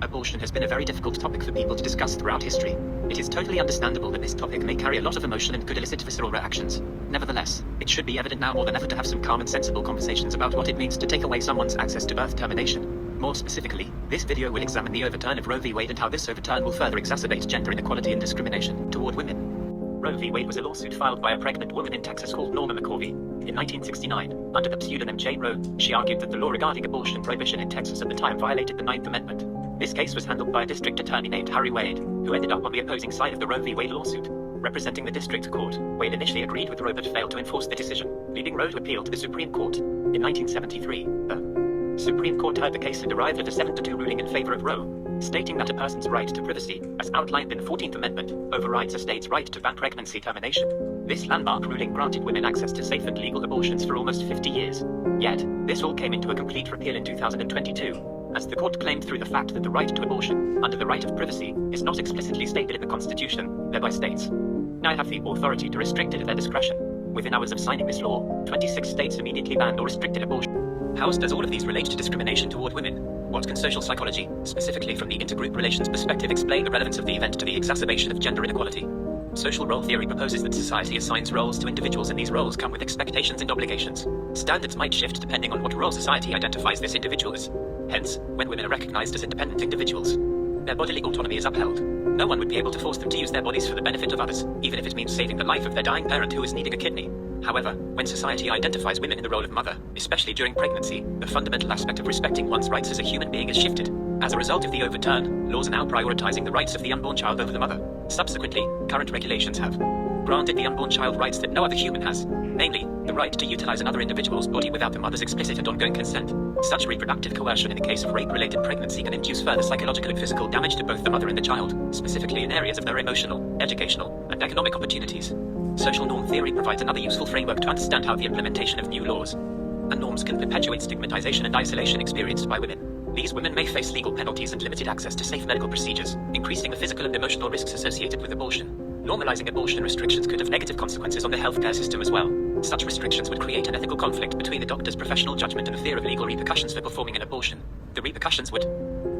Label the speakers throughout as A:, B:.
A: Abortion has been a very difficult topic for people to discuss throughout history. It is totally understandable that this topic may carry a lot of emotion and could elicit visceral reactions. Nevertheless, it should be evident now more than ever to have some calm and sensible conversations about what it means to take away someone's access to birth termination. More specifically, this video will examine the overturn of Roe v. Wade and how this overturn will further exacerbate gender inequality and discrimination toward women. Roe v. Wade was a lawsuit filed by a pregnant woman in Texas called Norma McCorvey. In 1969, under the pseudonym Jane Roe, she argued that the law regarding abortion prohibition in Texas at the time violated the Ninth Amendment. This case was handled by a district attorney named Harry Wade, who ended up on the opposing side of the Roe v. Wade lawsuit. Representing the district court, Wade initially agreed with Roe but failed to enforce the decision, leading Roe to appeal to the Supreme Court. In 1973, the Supreme Court heard the case and arrived at a 7-2 ruling in favor of Roe, stating that a person's right to privacy, as outlined in the 14th Amendment, overrides a state's right to ban pregnancy termination. This landmark ruling granted women access to safe and legal abortions for almost 50 years. Yet, this all came into a complete repeal in 2022. As the court claimed through the fact that the right to abortion, under the right of privacy, is not explicitly stated in the Constitution, thereby states now have the authority to restrict it at their discretion. Within hours of signing this law, 26 states immediately banned or restricted abortion. How does all of these relate to discrimination toward women? What can social psychology, specifically from the intergroup relations perspective, explain the relevance of the event to the exacerbation of gender inequality? Social role theory proposes that society assigns roles to individuals and these roles come with expectations and obligations. Standards might shift depending on what role society identifies this individual as. Hence, when women are recognized as independent individuals, their bodily autonomy is upheld. No one would be able to force them to use their bodies for the benefit of others, even if it means saving the life of their dying parent who is needing a kidney. However, when society identifies women in the role of mother, especially during pregnancy, the fundamental aspect of respecting one's rights as a human being is shifted. As a result of the overturn, laws are now prioritizing the rights of the unborn child over the mother. Subsequently, current regulations have granted the unborn child rights that no other human has, namely, the right to utilize another individual's body without the mother's explicit and ongoing consent. Such reproductive coercion in the case of rape-related pregnancy can induce further psychological and physical damage to both the mother and the child, specifically in areas of their emotional, educational, and economic opportunities. Social norm theory provides another useful framework to understand how the implementation of new laws and norms can perpetuate stigmatization and isolation experienced by women. These women may face legal penalties and limited access to safe medical procedures, increasing the physical and emotional risks associated with abortion. Normalizing abortion restrictions could have negative consequences on the healthcare system as well. Such restrictions would create an ethical conflict between the doctor's professional judgment and the fear of legal repercussions for performing an abortion. The repercussions would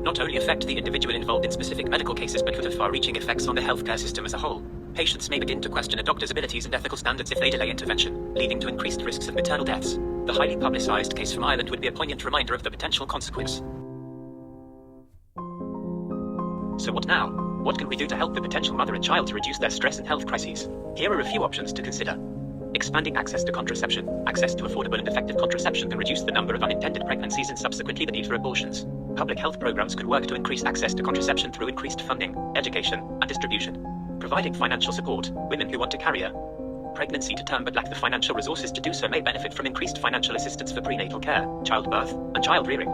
A: not only affect the individual involved in specific medical cases but would have far-reaching effects on the healthcare system as a whole. Patients may begin to question a doctor's abilities and ethical standards if they delay intervention, leading to increased risks of maternal deaths. The highly publicized case from Ireland would be a poignant reminder of the potential consequence. So what now? What can we do to help the potential mother and child to reduce their stress and health crises? Here are a few options to consider. Expanding access to contraception. Access to affordable and effective contraception can reduce the number of unintended pregnancies and subsequently the need for abortions. Public health programs could work to increase access to contraception through increased funding, education, and distribution. Providing financial support. Women who want to carry a pregnancy to term but lack the financial resources to do so may benefit from increased financial assistance for prenatal care, childbirth, and child rearing.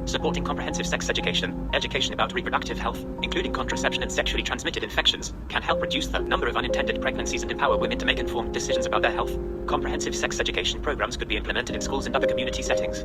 A: Supporting comprehensive sex education about reproductive health, including contraception and sexually transmitted infections, can help reduce the number of unintended pregnancies and empower women to make informed decisions about their health. Comprehensive sex education programs could be implemented in schools and other community settings.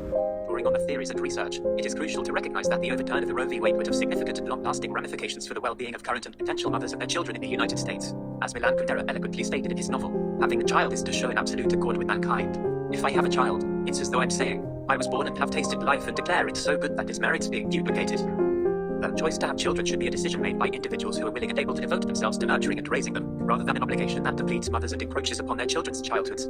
A: Drawing on the theories and research, it is crucial to recognize that the overturn of the Roe v. Wade would have significant and long-lasting ramifications for the well-being of current and potential mothers and their children in the United States. As Milan Kundera eloquently stated in his novel, having a child is to show an absolute accord with mankind. If I have a child, it's as though I'm saying, I was born and have tasted life and declare it so good that its merits being duplicated. The choice to have children should be a decision made by individuals who are willing and able to devote themselves to nurturing and raising them, rather than an obligation that depletes mothers and encroaches upon their children's childhoods.